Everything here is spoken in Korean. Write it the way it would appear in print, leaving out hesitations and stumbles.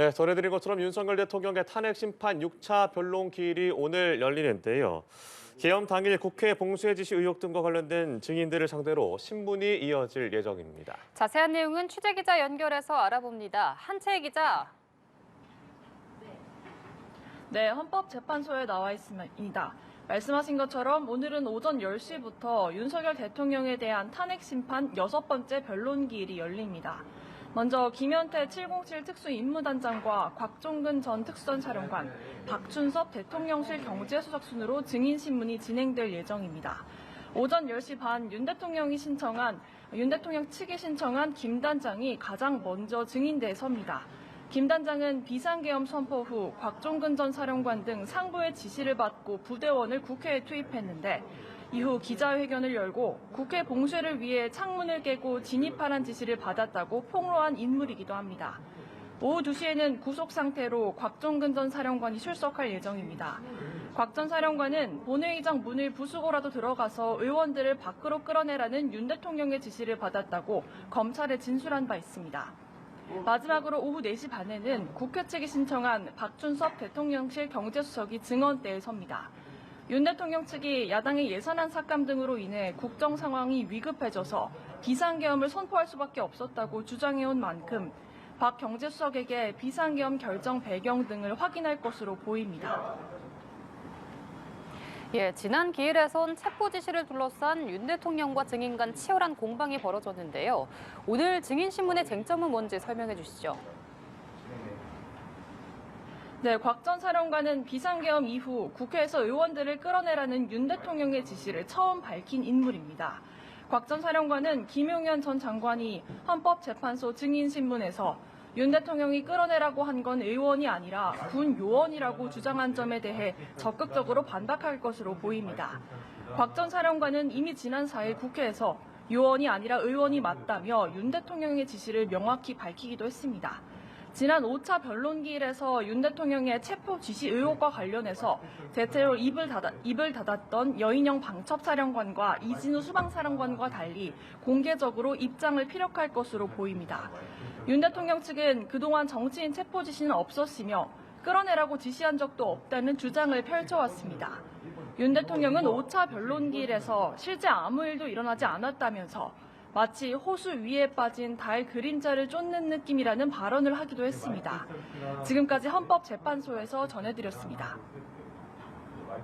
네, 전해드린 것처럼 윤석열 대통령의 탄핵 심판 6차 변론 기일이 오늘 열리는데요. 계엄 당일 국회 봉쇄 지시 의혹 등과 관련된 증인들을 상대로 신문이 이어질 예정입니다. 자세한 내용은 취재기자 연결해서 알아봅니다. 한채희 기자. 네, 헌법재판소에 나와 있습니다. 말씀하신 것처럼 오늘은 오전 10시부터 윤석열 대통령에 대한 탄핵 심판 6번째 변론 기일이 열립니다. 먼저 김현태 707 특수임무단장과 곽종근 전 특수전사령관, 박준섭 대통령실 경제수석 순으로 증인 신문이 진행될 예정입니다. 오전 10시 반 윤 대통령 측이 신청한 김 단장이 가장 먼저 증인대에 섭니다. 김 단장은 비상계엄 선포 후 곽종근 전 사령관 등 상부의 지시를 받고 부대원을 국회에 투입했는데 이후 기자회견을 열고 국회 봉쇄를 위해 창문을 깨고 진입하라는 지시를 받았다고 폭로한 인물이기도 합니다. 오후 2시에는 구속 상태로 곽종근 전 사령관이 출석할 예정입니다. 곽 전 사령관은 본회의장 문을 부수고라도 들어가서 의원들을 밖으로 끌어내라는 윤 대통령의 지시를 받았다고 검찰에 진술한 바 있습니다. 마지막으로 오후 4시 반에는 국회 측이 신청한 박준섭 대통령실 경제수석이 증언대에 섭니다. 윤 대통령 측이 야당의 예산안 삭감 등으로 인해 국정 상황이 위급해져서 비상계엄을 선포할 수밖에 없었다고 주장해온 만큼 박 경제수석에게 비상계엄 결정 배경 등을 확인할 것으로 보입니다. 지난 기일에선 체포 지시를 둘러싼 윤 대통령과 증인 간 치열한 공방이 벌어졌는데요. 오늘 증인 신문의 쟁점은 뭔지 설명해 주시죠. 네, 곽 전 사령관은 비상계엄 이후 국회에서 의원들을 끌어내라는 윤 대통령의 지시를 처음 밝힌 인물입니다. 곽 전 사령관은 김용현 전 장관이 헌법재판소 증인신문에서 윤 대통령이 끌어내라고 한 건 의원이 아니라 군 요원이라고 주장한 점에 대해 적극적으로 반박할 것으로 보입니다. 곽 전 사령관은 이미 지난 4일 국회에서 요원이 아니라 의원이 맞다며 윤 대통령의 지시를 명확히 밝히기도 했습니다. 지난 5차 변론기일에서 윤 대통령의 체포 지시 의혹과 관련해서 대체로 입을 닫았던 여인영 방첩사령관과 이진우 수방사령관과 달리 공개적으로 입장을 피력할 것으로 보입니다. 윤 대통령 측은 그동안 정치인 체포 지시는 없었으며 끌어내라고 지시한 적도 없다는 주장을 펼쳐왔습니다. 윤 대통령은 5차 변론기일에서 실제 아무 일도 일어나지 않았다면서 마치 호수 위에 빠진 달 그림자를 쫓는 느낌이라는 발언을 하기도 했습니다. 지금까지 헌법재판소에서 전해드렸습니다.